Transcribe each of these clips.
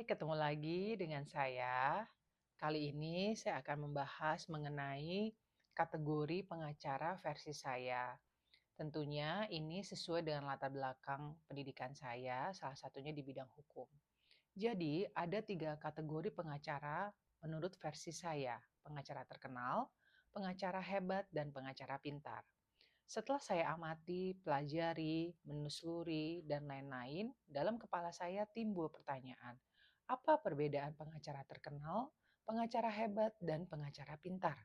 Ketemu lagi dengan saya. Kali ini saya akan membahas mengenai kategori pengacara versi saya. Tentunya ini sesuai dengan latar belakang pendidikan saya, salah satunya di bidang hukum. Jadi, ada 3 kategori pengacara menurut versi saya: pengacara terkenal, pengacara hebat, dan pengacara pintar. Setelah saya amati, pelajari, menelusuri, dan lain-lain, dalam kepala saya timbul pertanyaan, apa perbedaan pengacara terkenal, pengacara hebat, dan pengacara pintar?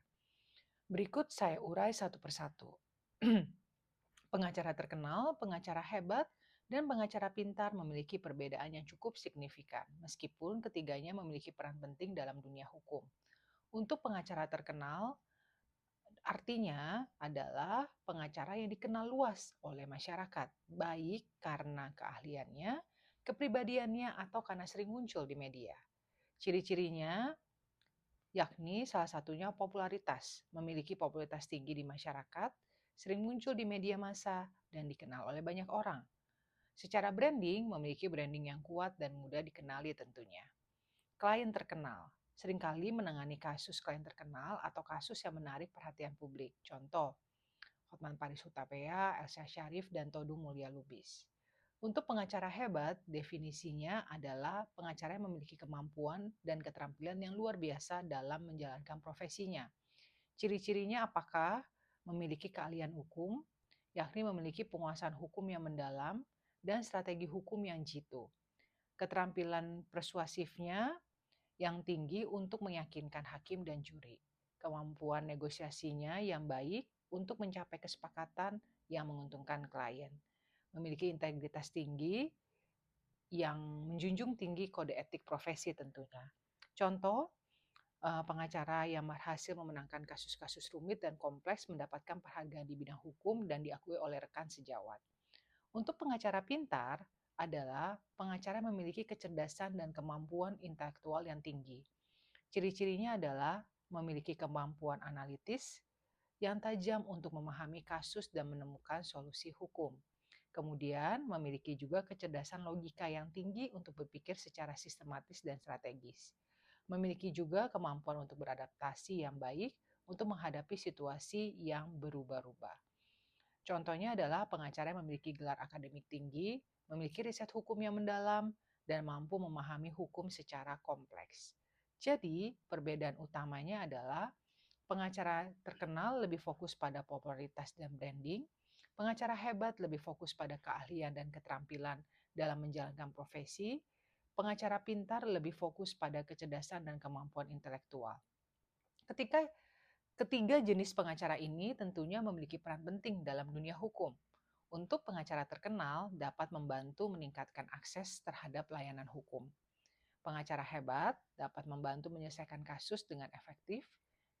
Berikut saya urai satu persatu. Pengacara terkenal, pengacara hebat, dan pengacara pintar memiliki perbedaan yang cukup signifikan, meskipun ketiganya memiliki peran penting dalam dunia hukum. Untuk pengacara terkenal, artinya adalah pengacara yang dikenal luas oleh masyarakat, baik karena keahliannya, kepribadiannya, atau karena sering muncul di media. Ciri-cirinya yakni salah satunya popularitas, memiliki popularitas tinggi di masyarakat, sering muncul di media massa, dan dikenal oleh banyak orang. Secara branding, memiliki branding yang kuat dan mudah dikenali tentunya. Klien terkenal seringkali menangani kasus klien terkenal atau kasus yang menarik perhatian publik. Contoh, Hotman Paris Hutapea, Elsa Sharif, dan Todung Mulya Lubis. Untuk pengacara hebat, definisinya adalah pengacara yang memiliki kemampuan dan keterampilan yang luar biasa dalam menjalankan profesinya. Ciri-cirinya apakah? Memiliki keahlian hukum, yakni memiliki penguasaan hukum yang mendalam dan strategi hukum yang jitu. Keterampilan persuasifnya yang tinggi untuk meyakinkan hakim dan juri. Kemampuan negosiasinya yang baik untuk mencapai kesepakatan yang menguntungkan klien. Memiliki integritas tinggi yang menjunjung tinggi kode etik profesi tentunya. Contoh, pengacara yang berhasil memenangkan kasus-kasus rumit dan kompleks mendapatkan penghargaan di bidang hukum dan diakui oleh rekan sejawat. Untuk pengacara pintar adalah pengacara yang memiliki kecerdasan dan kemampuan intelektual yang tinggi. Ciri-cirinya adalah memiliki kemampuan analitis yang tajam untuk memahami kasus dan menemukan solusi hukum. Kemudian, memiliki juga kecerdasan logika yang tinggi untuk berpikir secara sistematis dan strategis. Memiliki juga kemampuan untuk beradaptasi yang baik untuk menghadapi situasi yang berubah-ubah. Contohnya adalah pengacara yang memiliki gelar akademik tinggi, memiliki riset hukum yang mendalam, dan mampu memahami hukum secara kompleks. Jadi, perbedaan utamanya adalah pengacara terkenal lebih fokus pada popularitas dan branding, pengacara hebat lebih fokus pada keahlian dan keterampilan dalam menjalankan profesi, pengacara pintar lebih fokus pada kecerdasan dan kemampuan intelektual. Ketika Ketiga jenis pengacara ini tentunya memiliki peran penting dalam dunia hukum. Untuk pengacara terkenal dapat membantu meningkatkan akses terhadap layanan hukum. Pengacara hebat dapat membantu menyelesaikan kasus dengan efektif,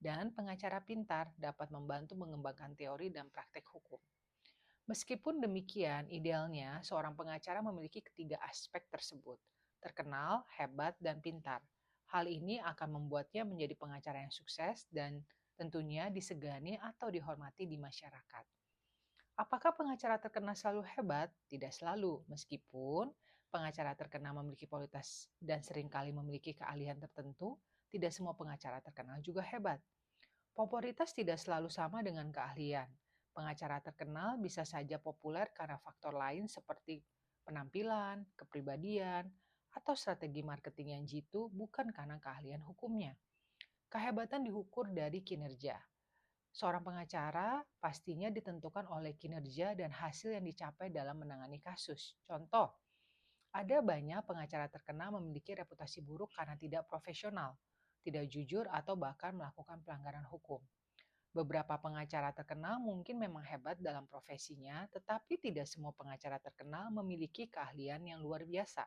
dan pengacara pintar dapat membantu mengembangkan teori dan praktek hukum. Meskipun demikian, idealnya seorang pengacara memiliki ketiga aspek tersebut: terkenal, hebat, dan pintar. Hal ini akan membuatnya menjadi pengacara yang sukses dan tentunya disegani atau dihormati di masyarakat. Apakah pengacara terkenal selalu hebat? Tidak selalu, meskipun pengacara terkenal memiliki kualitas dan seringkali memiliki keahlian tertentu, tidak semua pengacara terkenal juga hebat. Popularitas tidak selalu sama dengan keahlian. Pengacara terkenal bisa saja populer karena faktor lain seperti penampilan, kepribadian, atau strategi marketing yang jitu, bukan karena keahlian hukumnya. Kehebatan diukur dari kinerja. Seorang pengacara pastinya ditentukan oleh kinerja dan hasil yang dicapai dalam menangani kasus. Contoh, ada banyak pengacara terkenal memiliki reputasi buruk karena tidak profesional, tidak jujur, atau bahkan melakukan pelanggaran hukum. Beberapa pengacara terkenal mungkin memang hebat dalam profesinya, tetapi tidak semua pengacara terkenal memiliki keahlian yang luar biasa.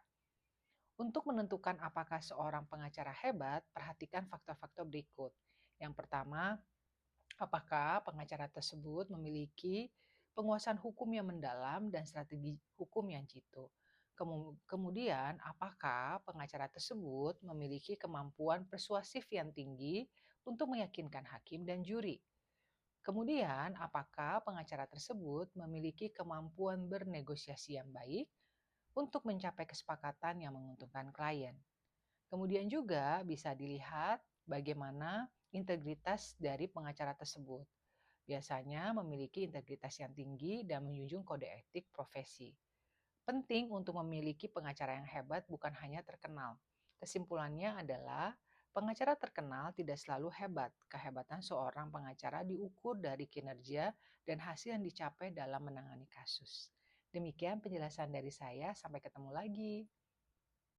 Untuk menentukan apakah seorang pengacara hebat, perhatikan faktor-faktor berikut. Yang pertama, apakah pengacara tersebut memiliki penguasaan hukum yang mendalam dan strategi hukum yang jitu. Kemudian, apakah pengacara tersebut memiliki kemampuan persuasif yang tinggi untuk meyakinkan hakim dan juri. Kemudian, apakah pengacara tersebut memiliki kemampuan bernegosiasi yang baik untuk mencapai kesepakatan yang menguntungkan klien? Kemudian juga bisa dilihat bagaimana integritas dari pengacara tersebut. Biasanya memiliki integritas yang tinggi dan menjunjung kode etik profesi. Penting untuk memiliki pengacara yang hebat bukan hanya terkenal. Kesimpulannya adalah pengacara terkenal tidak selalu hebat. Kehebatan seorang pengacara diukur dari kinerja dan hasil yang dicapai dalam menangani kasus. Demikian penjelasan dari saya. Sampai ketemu lagi.